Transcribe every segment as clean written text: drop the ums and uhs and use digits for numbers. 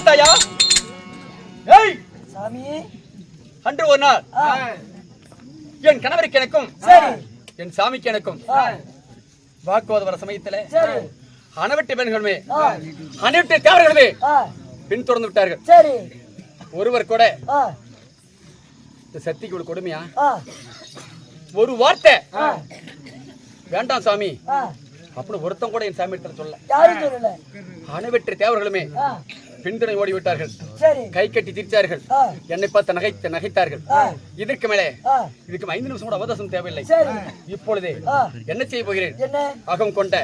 பார்த்தாயா? ஏய் சாமி, அன்று ஒரு நாள் என் கணவருக்கு எனக்கும் என் சாமிக்கு எனக்கும் வாக்குவாதம் வர சமயத்துல அணவெட்டு பெண்களுமே அணவெட்டு தேவர்களுமே பின்தொடர்ந்து விட்டார்கள். சரி, ஒருவர் கூட இந்த சக்திக்கு ஒரு கொடுமையா ஒரு வார்த்தை வேண்டாம் சாமி அப்படின்னு ஒருத்தம் கூட என் சாமி சொல்ல. அணவெட்டு தேவர்களுமே பின்துணை ஓடி விட்டார்கள். கை கட்டி திரிச்சார்கள். என்னை பார்த்து நகைத்தார்கள். இதற்கு மேலே இதுக்கு 5 நிமிஷம் கூட அவகாசம் தேவையில்லை. இப்பொழுதே என்ன செய்ய போகிறேன்? அகம் கொண்ட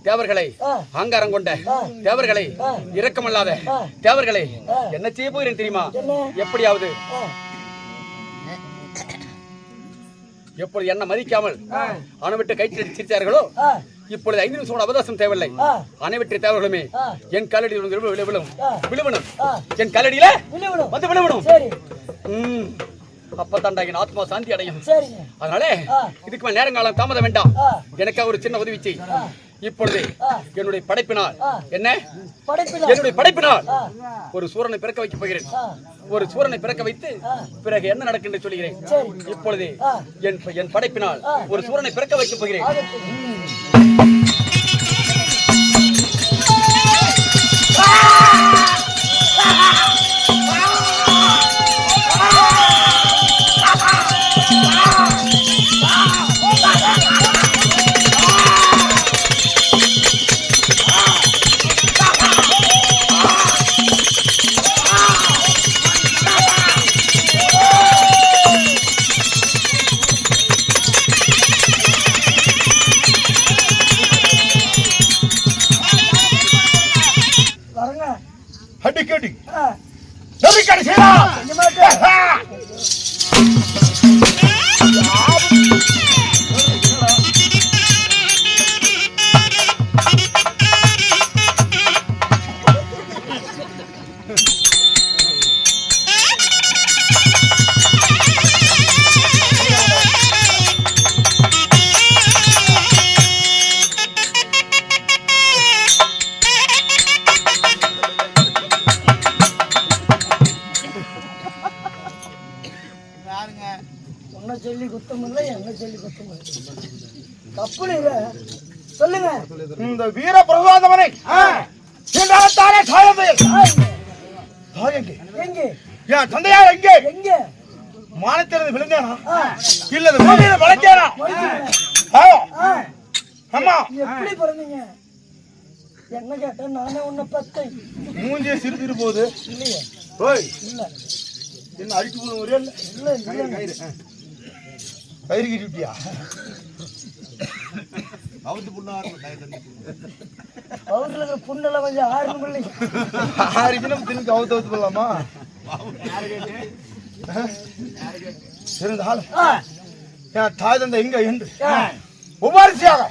தேவர்களை, ஆங்காரம் கொண்ட தேவர்களை, இரக்கமல்லாத தேவர்களை என்ன செய்ய போகிறேன் தெரியுமா? எப்படியாவது எப்பொழுது என்ன மதிக்காமல் அணைவிட்டு கை சிரித்தார்களோ இப்பொழுது 5 நிமிஷம் அவகாசம் தேவையில்லை. அணைவிட்டு தேவர்களுமே என் காலடி விழுவணும். என் காலடியில வந்து விழுவணும். அப்பதாண்டா என் ஆத்மா சாந்தி அடையும். அதனால இதுக்கு மேல் நேரங்காலம் தாமதம் வேண்டாம். எனக்காக ஒரு சின்ன உதவி செய். இப்பொழுது என்னுடைய படைப்பினால் என்னுடைய படைப்பினால் ஒரு சூரனை பிறக்க வைக்க போகிறேன். ஒரு சூரனை பிறக்க வைத்து பிறகு என்ன நடக்கும் என்று சொல்கிறேன். இப்பொழுது என் படைப்பினால் ஒரு சூரனை பிறக்க வைக்க போகிறேன். சொல்லுங்க. இந்த வீர பிரபாந்தவனை என் தந்தையார் எங்கே மானத்திலிருந்து விழுந்தேனா இல்லது பூமியில வளர்த்தேனா? அம்மா எப்படி பிறந்தீங்க? என்ன கேட்ட நானே உன்னை பத்தை மூஞ்சிய சிரிச்சிட்டு போகுது. இல்லையே இல்ல என்ன அடிச்சு போன ஒரே இல்ல கயிறு கிட்டியா? புண்ணெல்லாம் கொஞ்சம் 6 தினம் திரும்பி அவுத்து போடலாமா? இருந்தாலும் என் தாய் தந்தை எங்க என்று ஒவ்வொருச்சியாக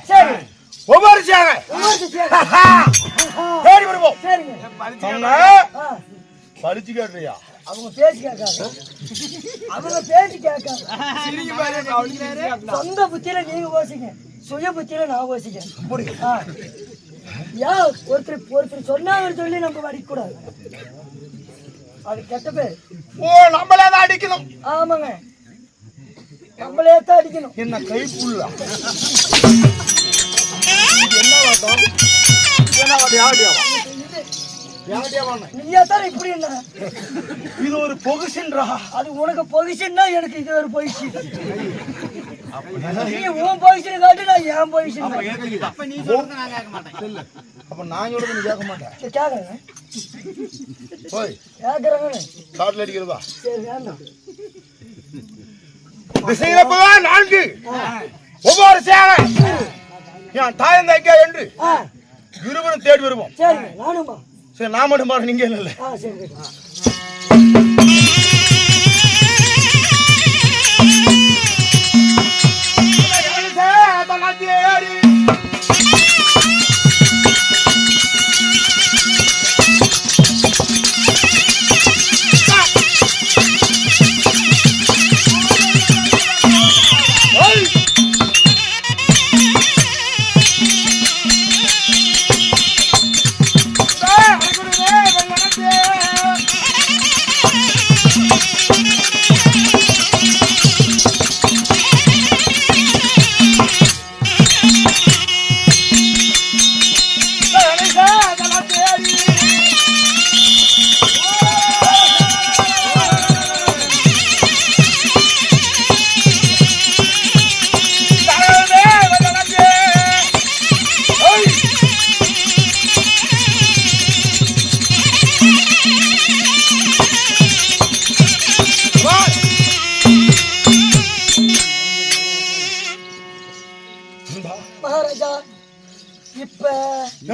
தேடி வருவோம். படிச்சு கேட்றியா? அவங்க பேசி கேட்காது. சொந்த புத்தியில நீங்க யோசிங்க, சுய புத்தியில நான் யோசிக்கிறேன். ஒருத்தர் சொன்னா சொல்லி நம்ம அடிக்கூடாது. அது கெட்ட பேர். நம்மளே தான் அடிக்கணும். ஆமாங்க, நம்மளே தான் அடிக்கணும். என்ன கை புல்லா என்ன வாட்டம்? நீயா தான் இப்படி என்ன? இது ஒரு பொசிஷன்ரா. அது உனக்கு பொசிஷன்னா எனக்கு இது ஒரு பொசிஷன். நீ உன் பொசிஷன் காட்டு, நான் என் பொசிஷன். அப்ப நீ சொல்றது நான் கேட்க மாட்டேன். அப்ப நான் சொல்றது நீ கேட்க மாட்டேன். சரி கேக்குறேன். போய் கேக்குறேன். காட்ல அடிக்கிறவா? சரி வேண்டாம். திசையிலப்பவா 4 ஒவ்வொரு சேவை என் தாயந்தை எங்கே என்று இருவரும் தேடி வருவோம். சரி நானும்பா. சரி நான் மட்டும் பாரு, நீங்க இல்ல. சரி Hey!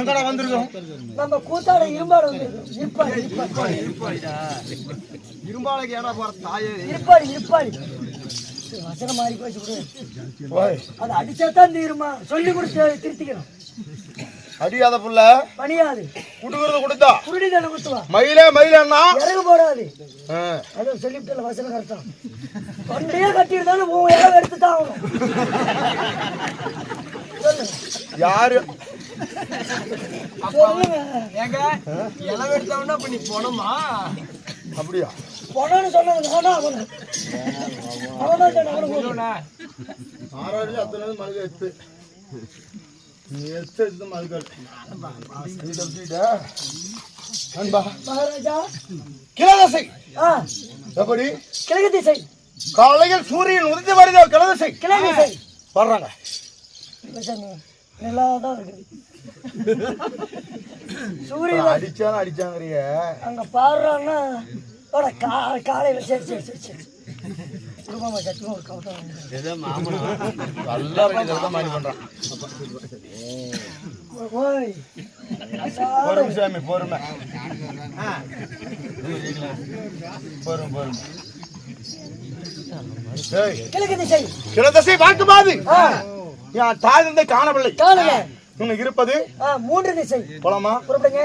எங்கடா வந்திருக்கோம்? நம்ம கூத்தாட இரும்பாடு வந்திருக்கோம். இரும்பாளைக்கு ஏடா போற தாயே? இருப்பாடி வசனம் மாறி போச்சு விடு. அது அடிச்சாதான் தீருமா? சொல்லி கொடுத்து திருத்திக்கணும். அடியாத புள்ள பணியாது குடுக்குறது கொடுத்தா குருடி தானே குத்துவா. மயிலேன்னா இறகு போடாது. அதுவும் சொல்லிவிட்டு வசனம் கரெக்டான். தொண்டையே கட்டியிருந்தாலும் உன் இறகு எடுத்துதான் ஆகணும். யாரு சொல்லுங்க. இளவு எடுத்தவனா இப்ப நீ போனோமா? அப்படியா? போனான்னு சொன்னது நானா அவனு? அவன்தான் சொன்ன அவனுக்கு. ஆறாடி அத்தனை மழுக எத்து நீ எத்து மழுகள் நீ தப்பிட்ட அன்பா. மகாராஜா கிழதசை எப்படி? கிழக்கு திசை. காலையில் சூரியன் உதித்து வருது. கிழதசை கிழக்கு திசை வர்றாங்க. நல்லாதான் இருக்குது. சூரியன் அடிச்சாங்கறிய அங்க பாடுறான்னா காலையில சரி குடும்பமா சத்தியமா ஒரு கவட்டம் நல்லா மாறி பண்றான். பொறுமை சாமி பொறுமை பொறுமை. கிழக்கு திசை. கிழதசை பார்க்குமாது என் தாய் தந்தை காணவில்லை. காணுங்க. உனக்கு இருப்பது 3 திசை. போலாமா? புறப்படுங்க.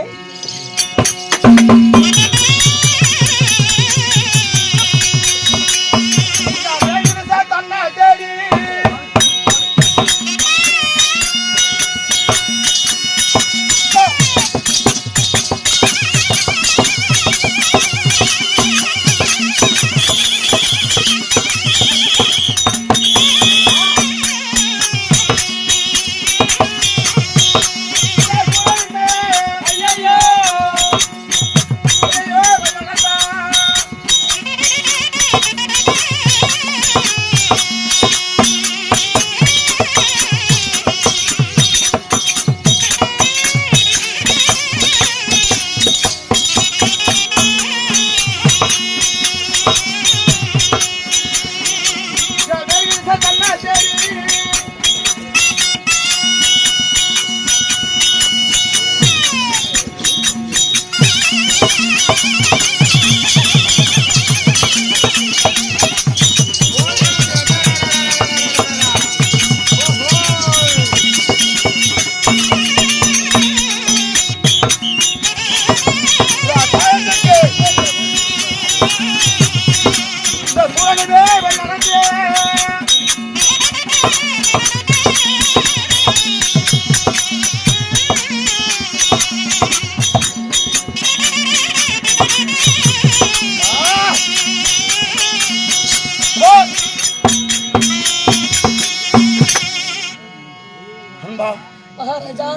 மகாராஜா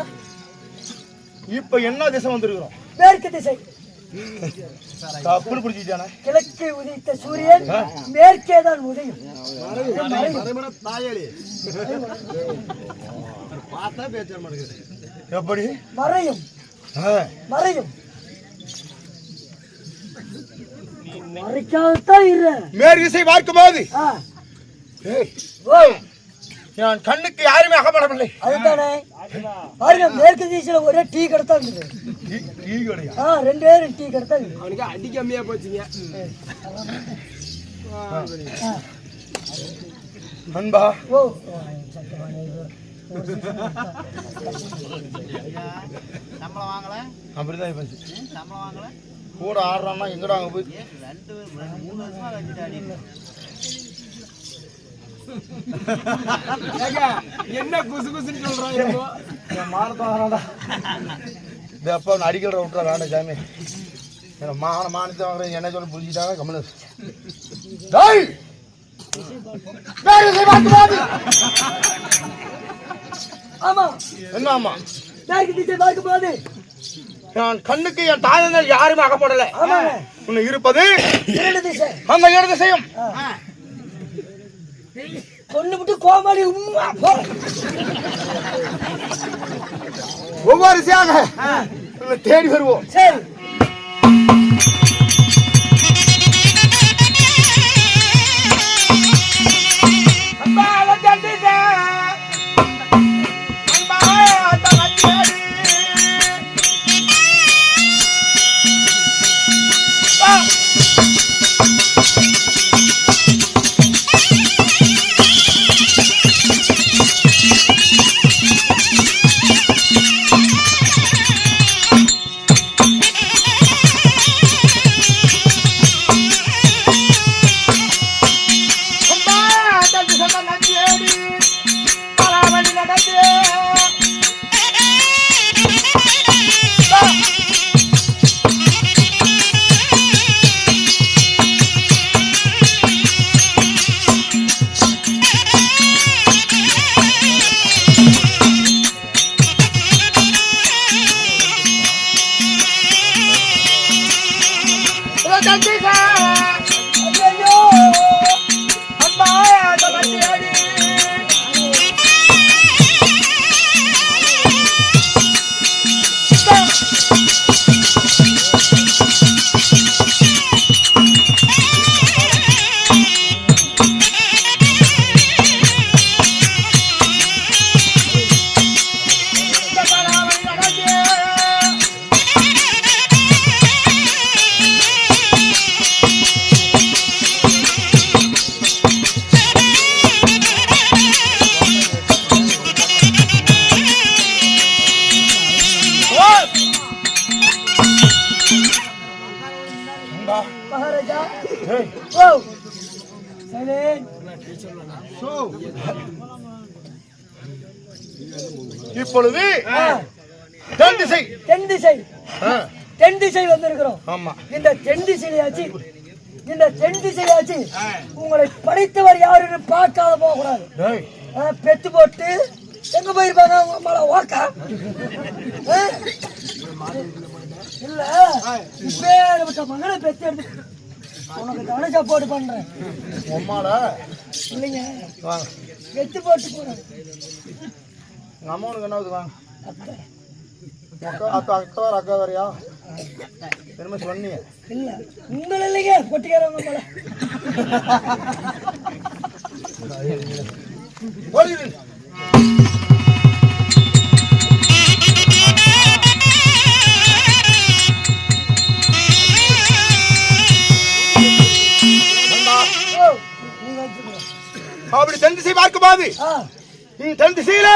இப்ப என்ன திசை வந்திருக்கிறோம்? மேற்கு திசை. தப்பு பிடிச்சிட்டானே. கிழக்கு உதித்த சூரியன் மேற்கே தான் உதயம். எப்படி மறையும் மறையும் மறைக்காதான் இரு. மேற்கு திசை பார்க்கும்போது நான் கண்ணுக்கு யாருமே அகப்படவில்லை. அதுதானே பாருங்க, மேற்கு திசையில ஒரே டீ கடை தான் இருக்குது. டீ கடையா? 2 பேரும் டீ கடை தான் இருக்குது. அவனுக்கு அடி கம்மியா போச்சுங்க. அன்பா ஓ அப்படிதான் கூட ஆடுறான்னா எங்கடா அங்க போய் என்ன குசு குசுன்னு சொல்றாங்க. மானத்தாடா இந்த அப்பா அடிக்கிற விட்டுறா வேண்டாம் சாமி. மானத்தை வாங்குறேன் என்ன சொல்லி புரிஞ்சுட்டாங்க. கமல ஆமா என்ன ஆமா மேற்கு திசை பார்க்கும் போது நான் கண்ணுக்கு என் தாயங்கள் யாருமே அகப்படல. உன்னை இருப்பது 2 திசை. அந்த 2 திசையும் கொண்டு விட்டு கோமாளி ஒவ்வொரு திசையாக தேடி வருவோம். சரி. ஐயோ அம்மா தலத்தேடி மகாராஜா ஏய் ஓ சைலேன் இப்பொழுது தென் திசை. தென் திசை ஆ, தென் திசை வந்திருக்கிறோம். ஆமா இந்த தென் திசையாச்சு உங்களை படைத்தவர் யாருன்னு பார்க்காத போக கூடாது. டேய் பெத்து போட்டு எங்க போயிருப்பாங்க உங்க மேல வாக்கா இல்ல இப்ப மகனை பெத்து எடுத்து உனக்கு தானே சப்போர்ட் பண்றேன். அம்மாடா இல்லைங்க வாங்க பெத்து போட்டு போறேன். உங்க அம்மாவுக்கு என்ன ஆகுது வாங்க அத்தை அக்கா அக்கா வரையா என்னமே சொன்னீங்க இல்ல உங்களை இல்லைங்க கொட்டிக்காரவங்க மேல ஓடிடு அப்படி தென் திசை பார்க்கும்போது தென் திசையிலே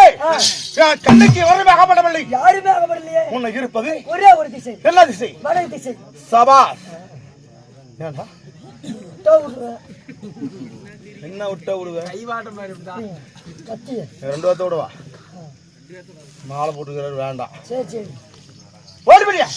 கண்ணுக்கு எவரும் ஆகப்படவில்லை. யாருமே ஆகப்படலையே. உன்னை இருப்பது ஒரே ஒரு திசை. எல்லா திசை வடக்கு திசை. சபாஸ். ஏண்டா என்ன விட்ட விடுவேன் கைவாட்டம் மாதிரி கத்தி ரெண்டு வாரத்தை விடுவா மாலை போட்டுக்கிறாரு வேண்டாம். சரி சரி ஓடிபடியா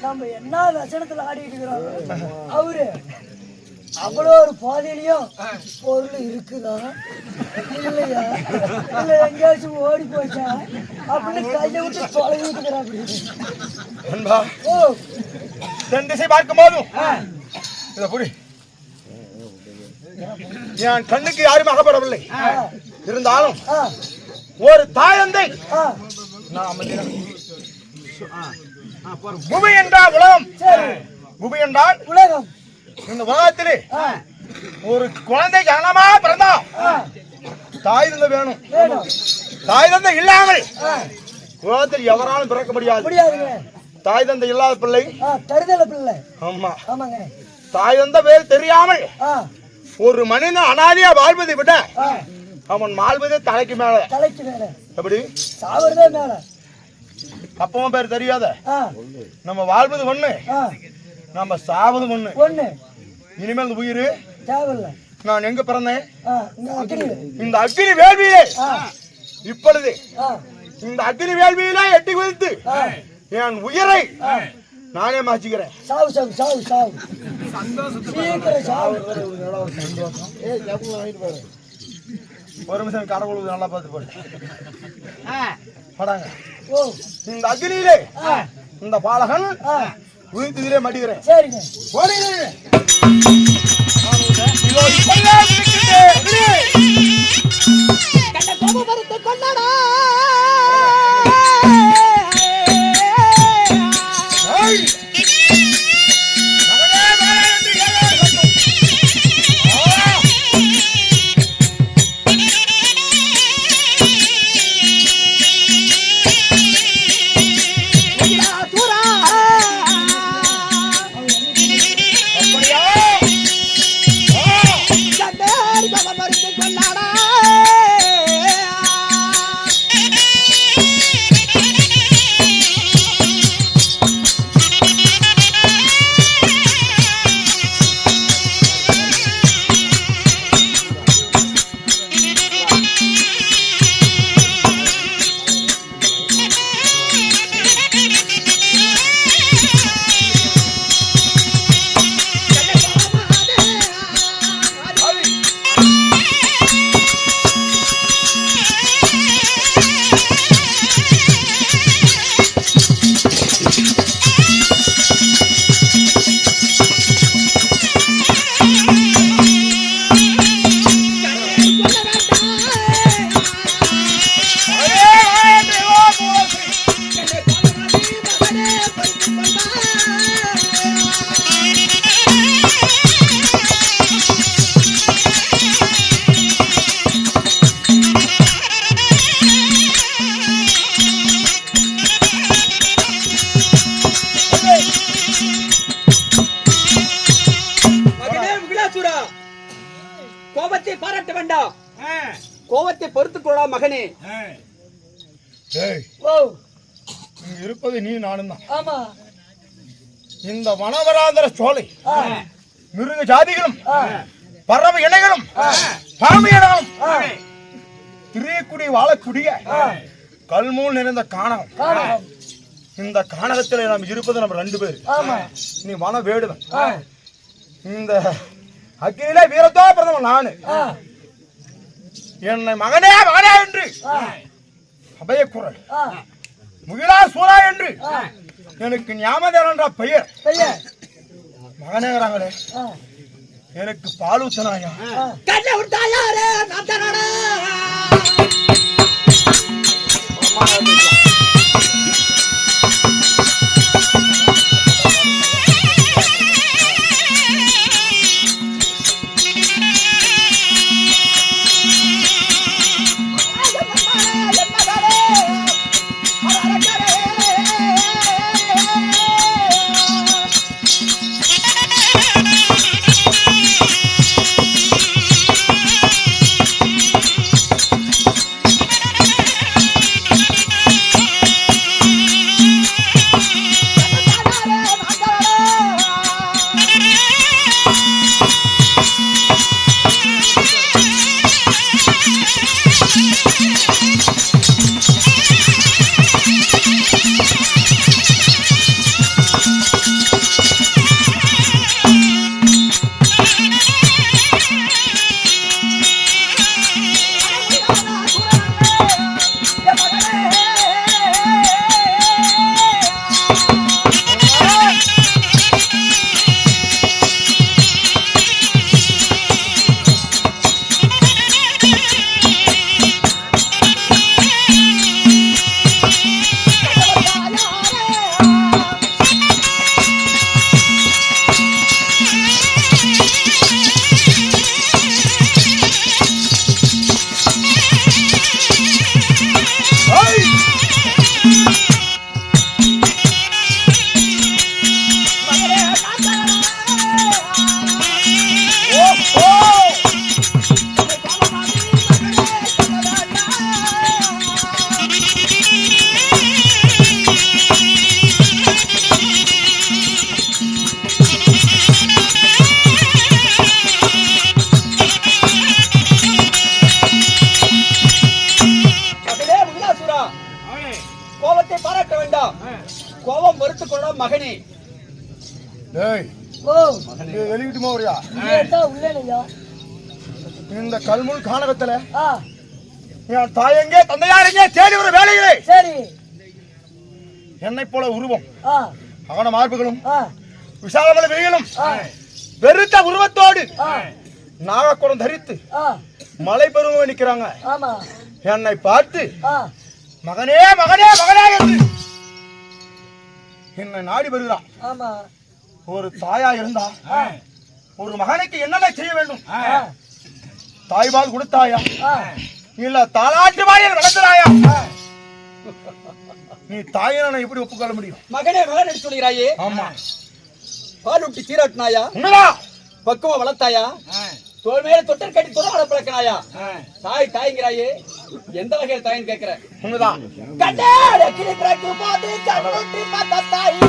நம்ம என்ன வசனத்துல ஆடிட்டு இருக்கிறோம். அவரு அவ்வளோ ஒரு பாதையிலயும் பொருள் இருக்குதா இல்லையா இல்ல எங்கேயாச்சும் ஓடி போச்சா அப்படின்னு கையை விட்டு தொலைவிட்டு இருக்கிறாங்க. ஓ தென் திசை பார்க்கும் போதும் இத புடி என் கண்ணுக்கு யாரும் அகப்படவில்லை. இருந்தாலும் ஒரு தாயந்தை புவி என்றால் உலகம். புவி என்றால் உலகம். இந்த உலகத்திலே ஒரு குழந்தை ஜனமா பிறந்தா தாய் தந்தை வேணும். தாய் தந்தை இல்லாமல் உலகத்தில் எவராலும் பிறக்க முடியாது. தாய் தந்தை இல்லாத பிள்ளை தருதல பிள்ளை. ஆமா ஆமாங்க. தாய் தந்தை பேர் தெரியாமல் ஒரு மனிதன் அனாதையா வாழ்வதை விட அவன் வாழ்வதே தலைக்கு மேல. தலைக்கு மேல எப்படி சாவறதே மேல. அப்பவும் பேர் தெரியாத நம்ம வாழ்வது ஒண்ணு, நம்ம சாவது ஒண்ணு. இனிமேல் இந்த உயிர் தேவையில்ல. நான் எங்க பிறந்தேன்? இந்த அக்னி வேள்வியிலே இப்பொழுது இந்த அக்னி வேள்வியில எட்டி குதித்து என் உயிரை நானே மாச்சிக்கிறேன். சாவு சாவு சாவு சாவு சந்தோஷத்துக்கு சீக்கிரம் சாவு. ஒரு நிமிஷம் கடவுளுக்கு நல்லா பார்த்து போடு. படாங்க. ஓ இந்த அக்னியிலே இந்த பாலகன் குதித்ததிலே மடிகிறேன். சரிங்க. ஓடுகிறேன். இதோ இப்படியே இருக்கிறேன். கண்ட கோபமரத்தை கொண்டாடா. ஏய்! மகனே, மகனே என்று ஏழாறு சத்தம். ஆ! அப்படியா? கோபத்தை பாராட்ட வேண்டாம், கோபத்தை பொறுத்துக் கொள்ளா மகனே. ஏய், ஓ இங்க இருப்பது நீ நானும் தான். ஆமா. இந்த வனவராந்தர சோலை மிருக ஜாதிகளும் பறவை இணைகளும் பாம்பு இனங்களும் திரியக்குடி வாழக்கூடிய கல்மூல் நிறைந்த காணகம். காணகம். இந்த காணகத்தில் நாம் இருப்பது நம்ம 2 பேர். ஆமா. நீ வன வேடுவன். இந்த அக்கினியில வீரத்தோ பிரதமன் நானு. என்னை மகனே மகனே என்று அபய குரல், முகிலா சூரா என்று எனக்கு ஞாபகம் என்ற பெயர் மகனேங்கிறாங்களே, எனக்கு பாலூத்தனாயா? கண்ணை விட்டாயாரே நான் தரடா. கோபத்தை பாராட்ட வேண்டாம், கோபம் வருத்துக் கொள்ள மகனே. டேய் ஓ நீ வெளியிட்டு போறியா ஏதா உள்ளேயா இந்த கல்முள் கானகத்துல ஆ என் தாயங்கே தந்தையாரங்கே தேடி ஒரு வேலைகளே சரி என்னை போல உருவம் ஆ அகன மார்புகளும் ஆ விசாலமலை விழிகளும் ஆ பெருத்த உருவத்தோடு ஆ நாகக்குடம் தரித்து ஆ மலை பெருமை நிக்கிறாங்க. ஆமா என்னை பார்த்து ஆ மகனே மகனே மகனே என்று என்னை நாடி வருகிறான். ஆமா ஒரு தாயா இருந்தா ஒரு மகனுக்கு என்னென்ன செய்ய வேண்டும்? தாய்பால் கொடுத்தாயா ஆ இல்ல தாலாட்டு வாயில் வளர்த்துறாயா? நீ தாயை நான் எப்படி ஒப்புக்கொள்ள முடியும்? மகனே மகன் என்று சொல்கிறாயே, ஆமா பாலூட்டி சீராட்டினாயா, உண்மைதான். பக்குவம் வளர்த்தாயா, தோல் மேல தொட்டர் கட்டி தொடர பழக்கினாயா? தாய் தாய்ங்கிறாயே, எந்த வகையில் தாயின்னு கேட்கிற? உண்மைதான். கண்ணாடி கிளி பிறக்கும் போது கண்ணுட்டி பார்த்த தாய்.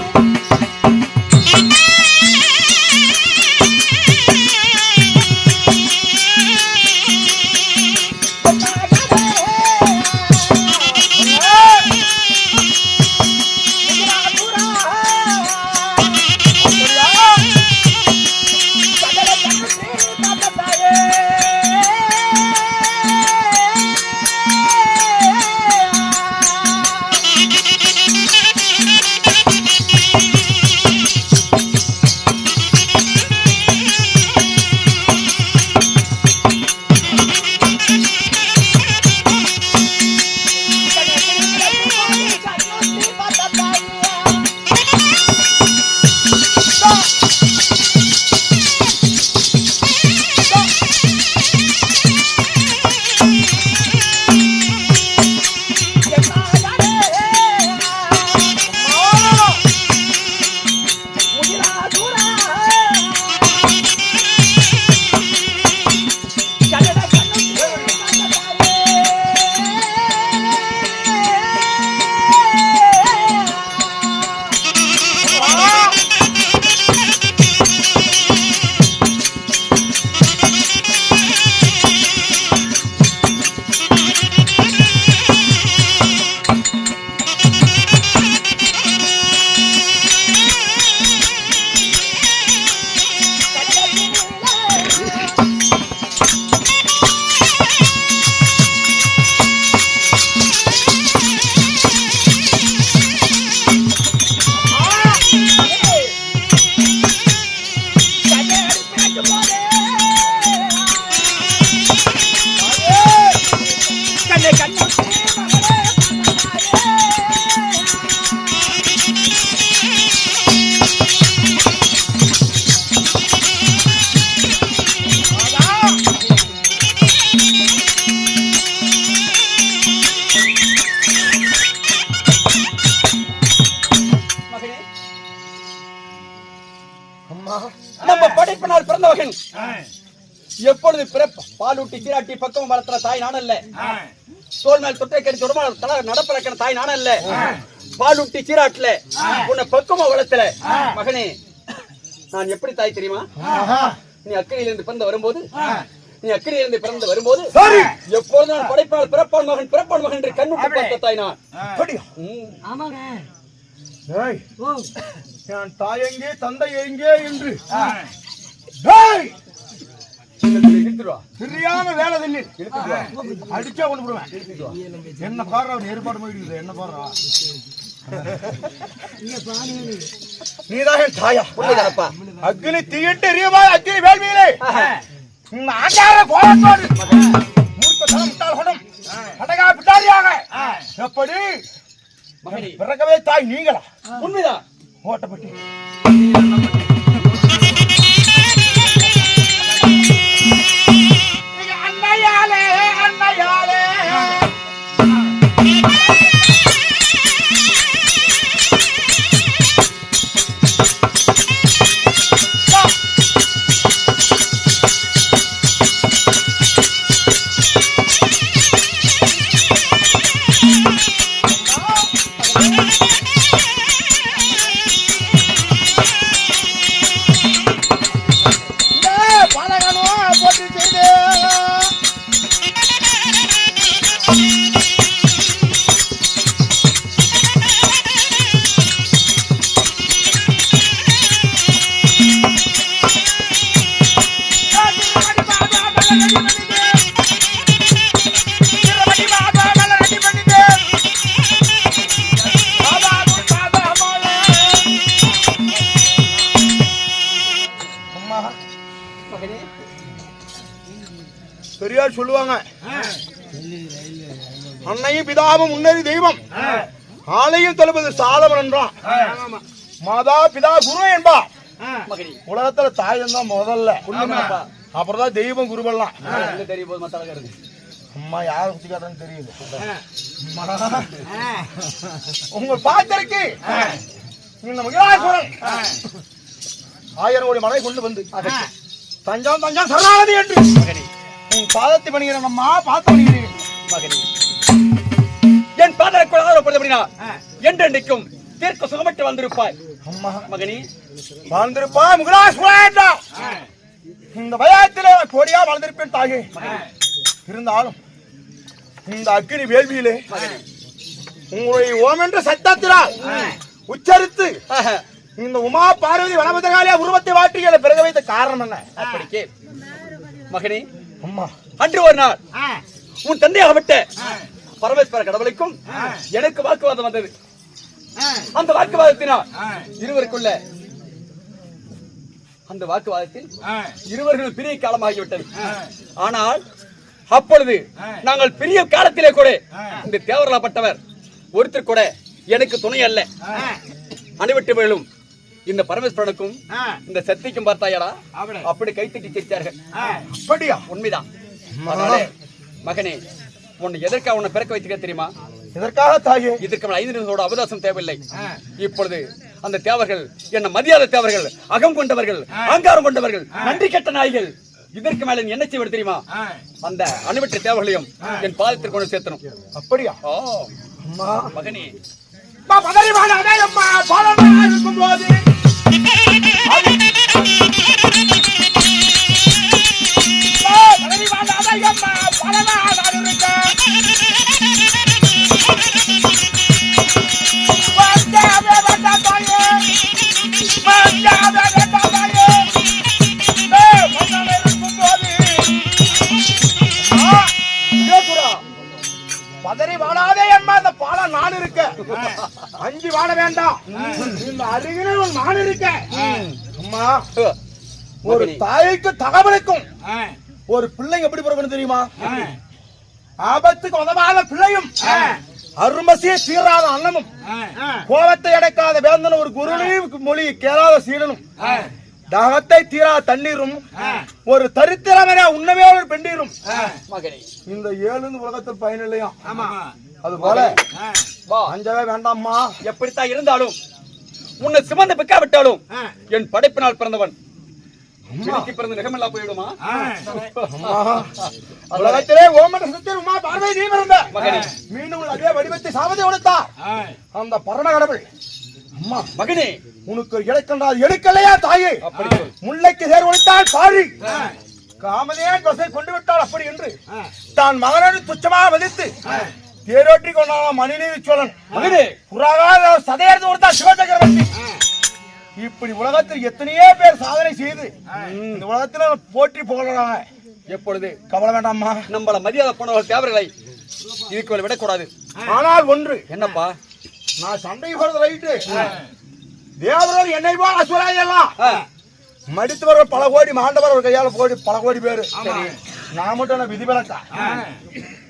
நம்ம படைப்பினால் பிறந்தவர்கள் எப்பொழுது பிறப்பு பாலூட்டி சீராட்டி பக்கம் வளர்த்துற தாய் நான் அல்ல. தோல் மேல் தொட்டை கடிச்சு உடம்பு நடப்பழக்கிற தாய் நான் அல்ல. பாலூட்டி சீராட்டுல உன்னை பக்குவமா வளர்த்தல மகனே. நான் எப்படி தாய் தெரியுமா? நீ அக்கறையிலிருந்து பிறந்து வரும்போது எப்போது நான் படைப்பால் பிறப்பான் மகன் என்று கண்ணுக்கு பார்த்த தாய் நான். ஆமாங்க என் தாயெங்கே தந்தை எங்கே என்று தெரியாம வேலை தண்ணி அடிச்சா கொண்டு போடுவேன். என்ன பாடுறா ஏற்பாடு போயிடுது. என்ன பாடுறா நீதான் என் தாயா? அக்னி தீயிட்டு எரியவா அக்னி வேள்வியிலே ஆச்சார கோலத்தோடு மூர்க்கத்தனம் முட்டாள் குணம் அடகா பிட்டாரியாக எப்படி பிறக்கவே தாய் நீங்களா? உண்மைதான். ஓட்டப்பட்டி அன்னையாலே அன்னையாலே பேர் சொல்லுவாங்க, அன்னையும் பிதாவும் முன்னறி தெய்வம், ஆலயம் தொழுவது சாலமன் என்றான். மாதா பிதா குரு என்பா. மகனே உலகத்துல தாய் தான் முதல்ல, உண்மைப்பா. அப்புறம் தான் தெய்வம் குருவெல்லாம். எங்க தெரிய போது மத்தால இருக்கு. அம்மா யார குத்தி காட்டுறேன்னு தெரியுது. உங்க பாத்திருக்கு இந்த மகிழாசுரன் 1000 கோடி மழை கொண்டு வந்து தஞ்சம் தஞ்சம் சரணாகதி என்று உன் பாதத்தை பணிகிறேன். அம்மா பார்த்து பணிகிறேன். மகனே என் பாதரை கொள்ளாத அப்படின்னா என்றென்றைக்கும் தீர்க்க சுகமட்டு வந்திருப்பாய். அம்மா மகனே வாழ்ந்திருப்பா முகலாசுரா. இந்த பயத்திலே கோடியா வாழ்ந்திருப்பேன் தாயே. இருந்தாலும் இந்த அக்கினி வேள்வியிலே உங்களுடைய ஓம் என்ற சத்தத்தினால் உச்சரித்து இந்த உமா பார்வதி வனபதகாலியா உருவத்தை வாட்டிகளை பிறகு வைத்த காரணம் என்ன? அப்படிக்கே மகனே, அம்மா அன்று ஒரு நாள் உன் தந்தையாகப்பட்ட பரமேஸ்வர கடவுளுக்கும் எனக்கு வாக்குவாதம் வந்தது. அந்த வாக்குவாதத்தினால் இருவர்கள் பிரிய காலமாகிவிட்டது. ஆனால் அப்பொழுது நாங்கள் பிரிய காலத்திலே கூட இந்த தேவர்களாப்பட்டவர் ஒருத்தர் கூட எனக்கு துணை அல்ல. அனைவட்டு மேலும் இந்த பரமேஸ்வரனுக்கும் இந்த சக்திக்கும் பார்த்தாயடா அப்படி கைத்தட்டி சிரித்தார்கள். அப்படியா? உண்மைதான். மகனே, உன்னை எதற்காக உன்னை பிறக்க வைத்துக்க தெரியுமா? இதற்காக தாயே? இதற்கு 5 நிமிஷத்தோட அவகாசம் தேவையில்லை. இப்பொழுது அந்த தேவர்கள் என்ன மதியாத தேவர்கள், அகம் கொண்டவர்கள், அகங்காரம் கொண்டவர்கள், நன்றி கெட்ட நாய்கள். இதற்கு மேல என்ன செய்வது தெரியுமா? அந்த அணுவற்ற தேவர்களையும் என் பாதத்திற்கு கொண்டு சேர்த்தணும். அப்படியா? அம்மா மகனே, இருக்கும்போது பதறி வாடாதே அம்மா, இந்த பாலம் நான் இருக்க. அஞ்சு வாட வேண்டாம், இந்த அருகில் நான் இருக்க. அம்மா, ஒரு தாய்க்கு தகவலுக்கும் ஒரு பிள்ளை எப்படி பிறக்கணும் தெரியுமா? ஆபத்துக்கு உதவாத பிள்ளையும், அருமசியை தீராத அன்னமும், கோபத்தை அடைக்காத வேந்தனும், ஒரு குருவி மொழி கேளாத சீடனும், தாகத்தை தீராத தண்ணீரும், ஒரு தரித்திரமன உண்மையே ஒரு பெண்டீரும். இந்த 7 உலகத்தில் பயனில்லையா? அது போல அஞ்சவே வேண்டாம்மா. எப்படித்தான் இருந்தாலும் உன்னை சுமந்து பிக்காவிட்டாலும் என் படைப்பினால் பிறந்தவன் பிறந்த நிகமெல்லா போயிடுமா? உலகத்திலே ஓமனசத்தில் உமா பார்வை நீ பிறந்த மீண்டும் அதே வடிவத்தை சாவதை கொடுத்தா அந்த பரம கடவுள். அம்மா மகனே, உனக்கு இலக்கண்டாது எடுக்கலையா தாயே? முல்லைக்கு சேர் ஒழித்தால் பாரி, காமதேன் வசை கொண்டு விட்டால் அப்படி என்று தான் மகனோடு துச்சமாக மதித்து தேரோட்டி கொண்டான மணிநீதி சோழன் மகனே புறாக சதையர்ந்து கொடுத்தால் சிவசக்கரவர்த்தி. இப்படி உலகத்தில் எத்தனையோ பேர் சாதனை செய்து இந்த உலகத்துல போற்றி புகழறாங்க. எப்பொழுது கவலை வேண்டாம்மா. நம்மள மரியாதை போனவர்கள் தேவர்களை இதுக்கு விடக்கூடாது. ஆனால் ஒன்று என்னப்பா, நான் சண்டை போறது ரைட்டு, தேவர்கள் என்னை போல அசுராயெல்லாம் மடித்தவர்கள் பல கோடி, மாண்டவர் ஒரு கையால போடி பல கோடி பேரு. நான் மட்டும் விதிவிலக்கா?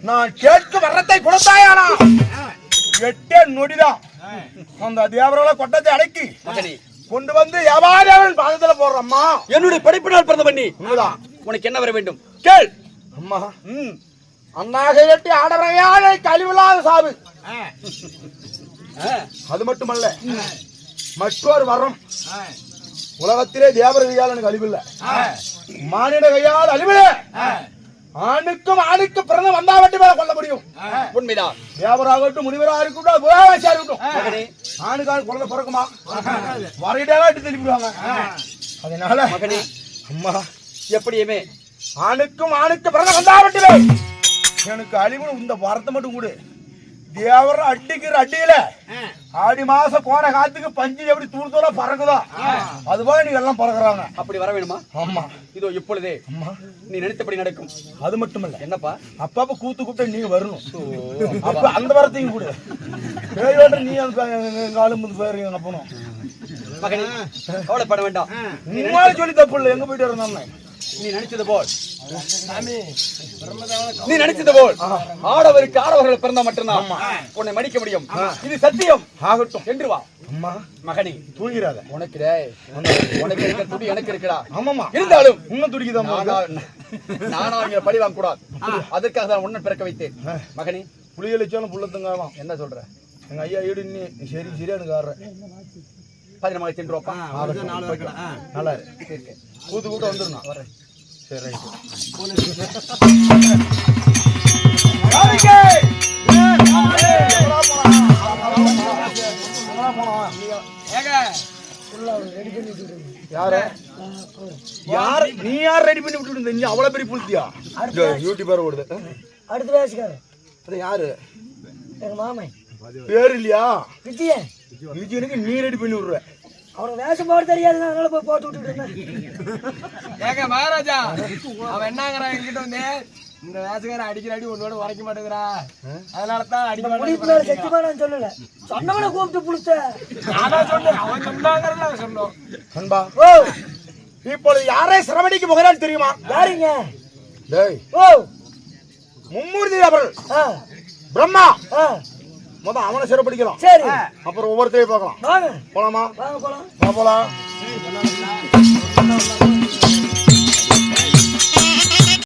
நான் கேட்க வரத்தை கொடுத்தாயானா 8 நொடிதான் அந்த தேவர்களை கொட்டத்தை அடக்கி கொண்டு வந்து எவாதேவன் பாதத்துல போடுறம்மா. என்னுடைய படைப்பினால் பிறந்த பண்ணி உனக்கு என்ன வர வேண்டும் கேள். அம்மா, அண்ணாக எட்டி ஆடவரையானை கழிவில்லாத சாவு. அது மட்டுமல்ல, மற்றொரு வரம். உலகத்திலே தேவர கையால் எனக்கு அழிவில்லை, மானிட கையால் அழிவில்லை. ஆணுக்கும் ஆணுக்கு பிறந்த வந்தா வட்டி மேல கொள்ள முடியும். உண்மைதான். தேவராகட்டும், முனிவராக இருக்கட்டும், புராவாசியா இருக்கட்டும், ஆணுக்கான குழந்தை பிறக்குமா? வரையிட்டாட்டி திருப்பிடுவாங்க. அதனால மகனே, அம்மா எப்படியுமே ஆணுக்கும் ஆணுக்கு பிறந்த வந்தா வட்டிலே எனக்கு அழிவு இந்த வார்த்தை மட்டும் கூட. தேவர அடிக்கிற அடியில ஆடி மாசம் போன காத்துக்கு பஞ்சு எப்படி தூரத்தோட பறக்குதோ அதுபோல நீங்க எல்லாம் பறக்குறாங்க. அப்படி வர வேணுமா? ஆமா. இதோ இப்பொழுதே நீ நினைத்தபடி நடக்கும். அது மட்டுமல்ல, என்னப்பா, அப்பப்ப கூத்து கூப்பிட்டு நீங்க வரணும். அப்ப அந்த வரத்தையும் கூட பேரோட நீ காலும் போயிருங்க போனோம். மகனே, கவலைப்பட வேண்டாம். நீ சொல்லி தப்பு இல்லை, எங்க போயிட்டு இருந்தாங்க. நீ நினைச்சது போல் சாமி பிரம்மதேவனை நீ நினைச்சது போல் ஆடவருக்கு ஆடவர்கள் பிறந்தா மட்டும்தான் உன்னை மடிக்க முடியும். இது சத்தியம் ஆகட்டும் என்று வா. அம்மா மகனே தூங்கிறாத. உனக்கு உனக்கு இருக்கிற துடி எனக்கு இருக்குடா. ஆமாமா இருந்தாலும் இன்னும் துடிக்குதா நானா அவங்க பழி வாங்க கூடாது. அதற்காக தான் உன்னை பிறக்க வைத்தேன். மகனே புளியலிச்சாலும் புள்ள தங்காலாம். என்ன சொல்ற? எங்க ஐயா ஈடு நீ சரி சரியா எனக்கு ஆடுற பதினமாக தின்றுவாப்பா. நல்லா கூத்து கூட்ட வந்துருந்தா வரேன். சரி ரைட்டு. யாரு யாரு நீ யார் ரெடி பண்ணி விட்டு நீ அவ்வளவு பெரிய புளுத்தியா யூடியூபர் ஓடுது. அடுத்த வேலைக்காரர் அது யாரு? எங்க மாமன் பேரு இல்லையா? விஜயன். விஜயனுக்கு நீ ரெடி பண்ணி விடுற. அவனுக்கு வேஷம் போட தெரியாது, அதனால போய் போட்டு விட்டுட்டு ஏங்க மகாராஜா அவன் என்னங்கிறான் என்கிட்ட வந்து இந்த வேசக்காரன் அடிக்கிற அடி உன்னோட உரைக்க மாட்டேங்கிறா, அதனாலதான் அடிக்க மாட்டேங்கிறேன். சத்தியமா நான் சொல்லல, சொன்னவனை கூப்பிட்டு புடிச்ச நானா சொன்னேன், அவன் சொன்னாங்கிறத அவன் சொன்னோம். அன்பா ஓ இப்பொழுது யாரை சிரமடிக்க போகிறான்னு தெரியுமா? யாருங்க? டேய் ஓ மும்மூர்த்தி அவர்கள் பிரம்மா. மொதல் அவனை சிறப்படிக்கலாம். சரி அப்புறம் ஒவ்வொருத்தரையும் பார்க்கலாம். வாங்க போலாமா? வாங்க போலாம். போலாம்.